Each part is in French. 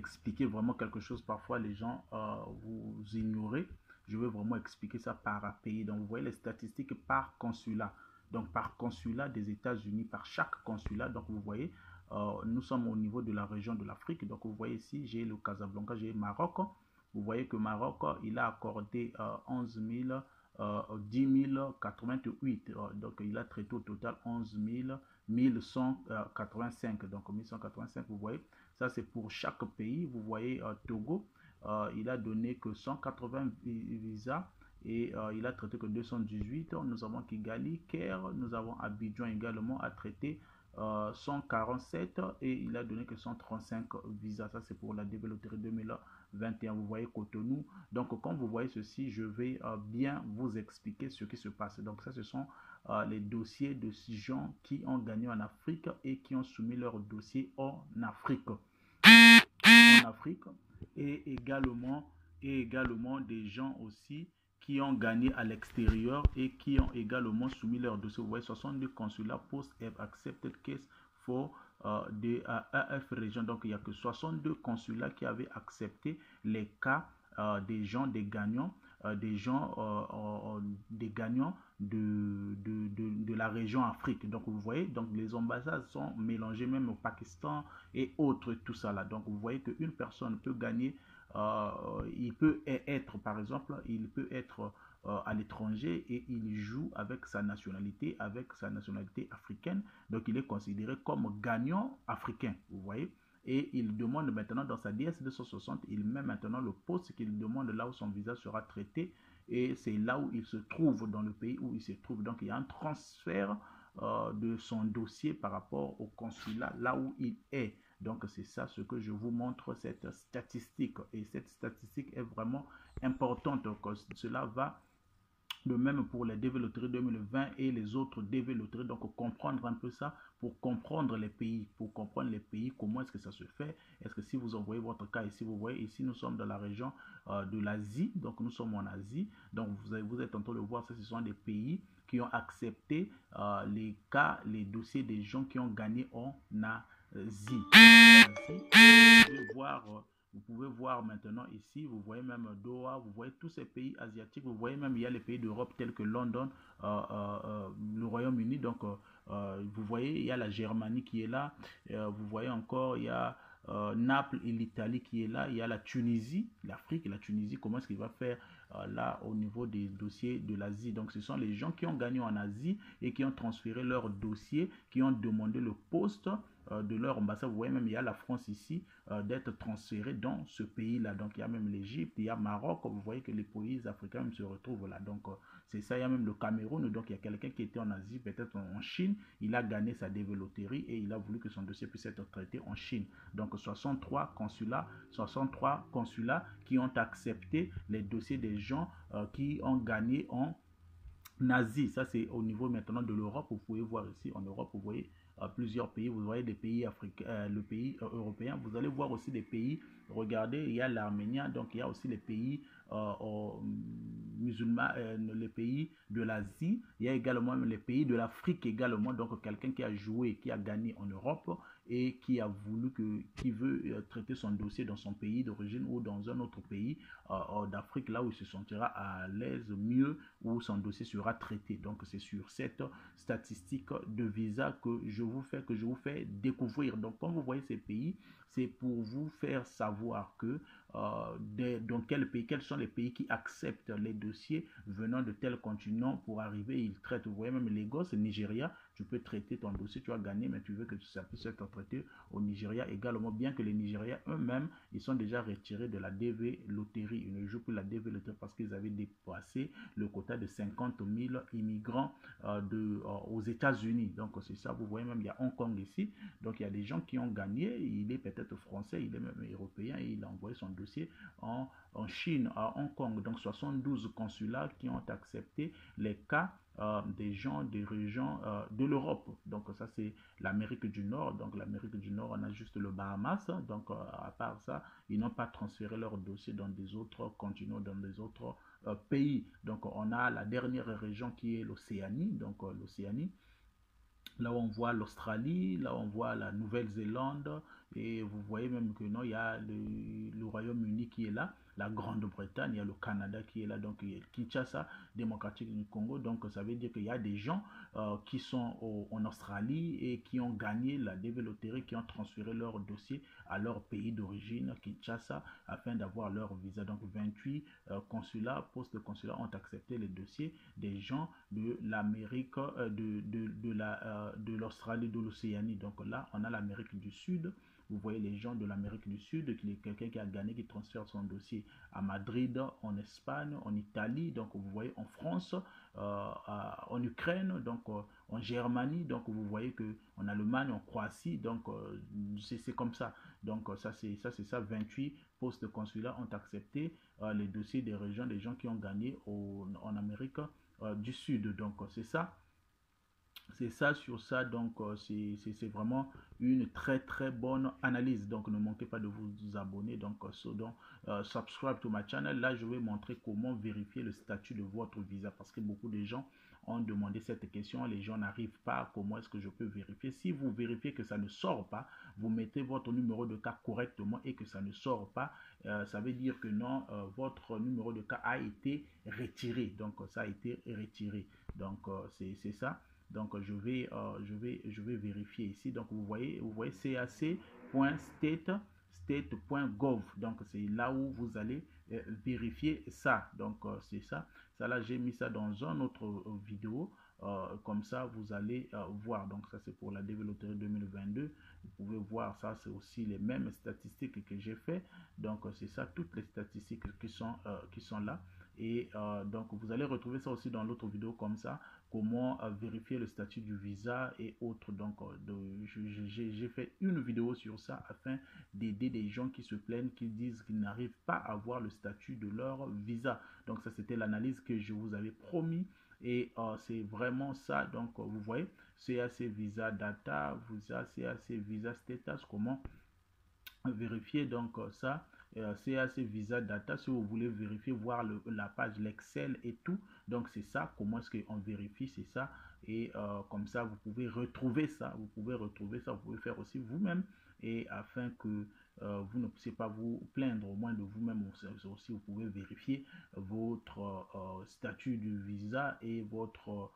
expliquer vraiment quelque chose. Parfois, les gens vous ignorez. Je vais vraiment expliquer ça par pays. Donc, vous voyez les statistiques par consulat. Donc, par consulat des États-Unis, par chaque consulat. Donc, vous voyez, nous sommes au niveau de la région de l'Afrique. Donc, vous voyez ici, j'ai le Casablanca, j'ai le Maroc. Vous voyez que Maroc, il a accordé 11 000, 10 088. Donc, il a traité au total 11 000, 1185. Donc, 1185, vous voyez, ça c'est pour chaque pays. Vous voyez, Togo, il a donné que 180 visas et il a traité que 218. Nous avons Kigali, Caire, nous avons Abidjan également à traiter 147 et il a donné que 135 visas. Ça c'est pour la développerie 2021. Vous voyez Cotonou. Donc quand vous voyez ceci, je vais bien vous expliquer ce qui se passe. Donc ça ce sont les dossiers de ces gens qui ont gagné en Afrique et qui ont soumis leur dossier en Afrique. En Afrique et également des gens aussi qui ont gagné à l'extérieur et qui ont également soumis leur dossier. Vous voyez, 62 consulats post have accepted case for the AF région. Donc, il n'y a que 62 consulats qui avaient accepté les cas des gens, des gagnants, des gagnants de la région Afrique. Donc, vous voyez, donc les ambassades sont mélangées même au Pakistan et autres, tout ça là. Donc, vous voyez qu'une personne peut gagner, il peut être, par exemple, il peut être à l'étranger et il joue avec sa nationalité africaine. Donc, il est considéré comme gagnant africain, vous voyez. Et il demande maintenant dans sa DS 260, il met maintenant le poste qu'il demande là où son visa sera traité et c'est là où il se trouve dans le pays où il se trouve. Donc il y a un transfert de son dossier par rapport au consulat là où il est. Donc c'est ça ce que je vous montre, cette statistique. Et cette statistique est vraiment importante. Cela va de même pour les DV-Loteries 2020 et les autres DV-Loteries. Donc, comprendre un peu ça pour comprendre les pays. Pour comprendre les pays, comment est-ce que ça se fait. Est-ce que si vous envoyez votre cas ici, vous voyez, ici, nous sommes dans la région de l'Asie. Donc, nous sommes en Asie. Donc, vous êtes en train de voir, ça, ce sont des pays qui ont accepté les cas, les dossiers des gens qui ont gagné en Asie. Vous pouvez voir... vous pouvez voir maintenant ici, vous voyez même Doha, vous voyez tous ces pays asiatiques, vous voyez même il y a les pays d'Europe tels que London, le Royaume-Uni, donc vous voyez il y a la Germanie qui est là, vous voyez encore il y a Naples et l'Italie qui est là, il y a la Tunisie, l'Afrique et la Tunisie, comment est-ce qu'il va faire là au niveau des dossiers de l'Asie. Donc ce sont les gens qui ont gagné en Asie et qui ont transféré leur dossier, qui ont demandé le poste de leur ambassade. Vous voyez même il y a la France ici d'être transférée dans ce pays-là. Donc il y a même l'Égypte, il y a Maroc, vous voyez que les pays africains même se retrouvent là. Donc c'est ça, il y a même le Cameroun. Donc il y a quelqu'un qui était en Asie, peut-être en Chine, il a gagné sa développerie et il a voulu que son dossier puisse être traité en Chine. Donc 63 consulats qui ont accepté les dossiers des gens qui ont gagné en Asie. Ça c'est au niveau maintenant de l'Europe. Vous pouvez voir ici en Europe, vous voyez plusieurs pays, vous voyez des pays africains, le pays européen, vous allez voir aussi des pays, regardez, il y a l'Arménie, donc il y a aussi les pays musulmans, les pays de l'Asie, il y a également les pays de l'Afrique également, donc quelqu'un qui a joué, qui a gagné en Europe et qui a voulu qui veut traiter son dossier dans son pays d'origine ou dans un autre pays d'Afrique, là où il se sentira à l'aise mieux, où son dossier sera traité. Donc c'est sur cette statistique de visa que je vous fais découvrir. Donc quand vous voyez ces pays, c'est pour vous faire savoir que dans quels sont les pays qui acceptent les dossiers venant de tel continent pour arriver, ils traitent. Vous voyez même Lagos, Nigeria, tu peux traiter ton dossier, tu as gagné, mais tu veux que ça puisse être traité au Nigeria également, bien que les Nigériens eux-mêmes, ils sont déjà retirés de la DV Loterie. Ils ne jouent plus la DV Loterie parce qu'ils avaient dépassé le quota de 50 000 immigrants aux États-Unis. Donc c'est ça, vous voyez même, il y a Hong Kong ici. Donc il y a des gens qui ont gagné, il est peut-être français, il est même européen, et il a envoyé son dossier en Chine, à Hong Kong. Donc 72 consulats qui ont accepté les cas des gens des régions de l'Europe. Donc ça c'est l'Amérique du Nord. Donc l'Amérique du Nord, on a juste le Bahamas. Donc à part ça, ils n'ont pas transféré leur dossier dans des autres continents, dans des autres pays. Donc on a la dernière région qui est l'Océanie. Donc l'Océanie, Là, on voit l'Australie, là, on voit la Nouvelle-Zélande, et vous voyez même que non, il y a le Royaume-Uni qui est là, la Grande-Bretagne, il y a le Canada qui est là, donc il y a Kinshasa, démocratique du Congo. Donc, ça veut dire qu'il y a des gens qui sont en Australie et qui ont gagné la développerie, qui ont transféré leur dossier à leur pays d'origine, Kinshasa, afin d'avoir leur visa. Donc, 28 consulats, postes de consulat ont accepté les dossiers des gens de l'Amérique, de l'Australie, de l'Océanie. Donc là, on a l'Amérique du Sud. Vous voyez les gens de l'Amérique du Sud, quelqu'un qui a gagné, qui transfère son dossier à Madrid, en Espagne, en Italie, donc vous voyez en France, en Ukraine, donc en Germanie, donc vous voyez que en Allemagne, en Croatie, donc c'est comme ça. Donc ça c'est ça, 28 postes de consulat ont accepté les dossiers des régions, des gens qui ont gagné en Amérique du Sud. Donc c'est ça sur ça. Donc c'est vraiment une très bonne analyse. Donc ne manquez pas de vous abonner. Donc subscribe to my channel. Là je vais montrer comment vérifier le statut de votre visa, parce que beaucoup de gens ont demandé cette question. Les gens n'arrivent pas. Comment est-ce que je peux vérifier? Si vous vérifiez que ça ne sort pas, vous mettez votre numéro de cas correctement et que ça ne sort pas, ça veut dire que non, votre numéro de cas a été retiré. Donc ça a été retiré. Donc c'est ça. Donc je vais vérifier ici. Donc vous voyez cac.state.gov. Donc c'est là où vous allez vérifier ça. Donc c'est ça. Ça là, j'ai mis ça dans une autre vidéo. Comme ça, vous allez voir. Donc ça, c'est pour la développerie 2022. Vous pouvez voir ça, c'est aussi les mêmes statistiques que j'ai fait. Donc c'est ça, toutes les statistiques qui sont là. Et donc vous allez retrouver ça aussi dans l'autre vidéo comme ça, comment vérifier le statut du visa et autres. Donc j'ai fait une vidéo sur ça afin d'aider des gens qui se plaignent, qui disent qu'ils n'arrivent pas à avoir le statut de leur visa. Donc ça, c'était l'analyse que je vous avais promis. Et c'est vraiment ça. Donc vous voyez, CAC Visa Data, CAC Visa Status, comment vérifier donc ça. CAC Visa Data, si vous voulez vérifier, voir la page, l'Excel et tout. Donc c'est ça, comment est-ce qu'on vérifie, c'est ça. Et comme ça, vous pouvez retrouver ça, vous pouvez faire aussi vous-même. Et afin que vous ne puissiez pas vous plaindre au moins de vous-même, aussi vous pouvez vérifier votre statut du visa et votre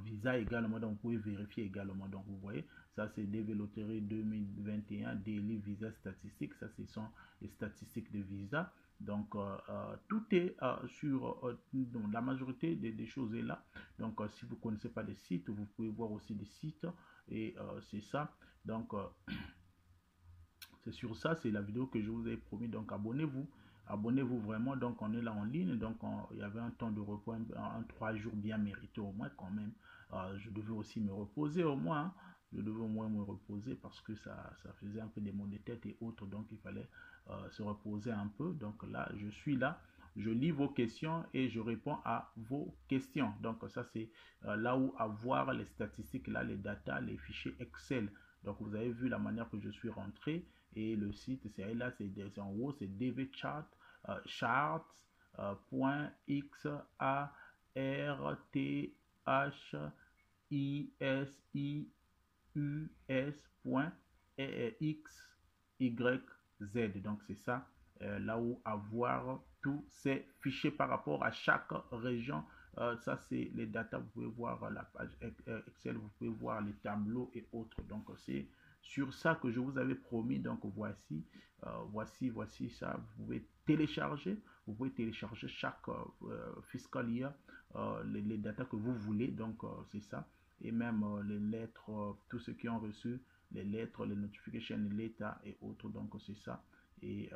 visa également. Donc vous pouvez vérifier également. Donc vous voyez, ça c'est développerie 2021 Daily Visa Statistiques. Ça ce sont les statistiques de visa. Donc tout est sur la majorité des choses est là. Donc si vous ne connaissez pas des sites, vous pouvez voir aussi des sites. Et c'est ça. Donc c'est sur ça, c'est la vidéo que je vous ai promis. Donc abonnez-vous. Abonnez-vous vraiment. Donc on est là en ligne. Donc il y avait un temps de repos, un 3 jours bien mérité au moins quand même. Je devais aussi me reposer au moins. Hein. Je devais au moins me reposer parce que ça faisait un peu des maux de tête et autres. Donc il fallait se reposer un peu. Donc là, je suis là. Je lis vos questions et je réponds à vos questions. Donc ça, c'est là où avoir les statistiques, là, les datas, les fichiers Excel. Donc vous avez vu la manière que je suis rentré. Et le site, c'est là, c'est en haut, c'est dvcharts, charts.xartsius.xyz. Donc c'est ça, là où avoir tous ces fichiers par rapport à chaque région. Ça c'est les datas, vous pouvez voir la page Excel, vous pouvez voir les tableaux et autres. Donc c'est sur ça que je vous avais promis. Donc voici ça. Vous pouvez télécharger chaque fiscal year les datas que vous voulez. Donc c'est ça. Et même les lettres, tous ceux qui ont reçu les lettres, les notifications, l'état et autres. Donc c'est ça. Et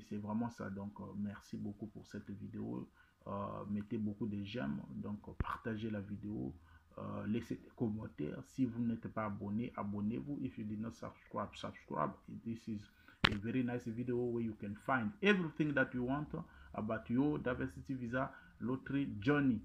c'est vraiment ça. Donc merci beaucoup pour cette vidéo. Mettez beaucoup de j'aime. Donc partagez la vidéo. Laissez des commentaires. Si vous n'êtes pas abonné, abonnez-vous. If you did not subscribe, subscribe. This is a very nice video where you can find everything that you want about your diversity visa lottery journey.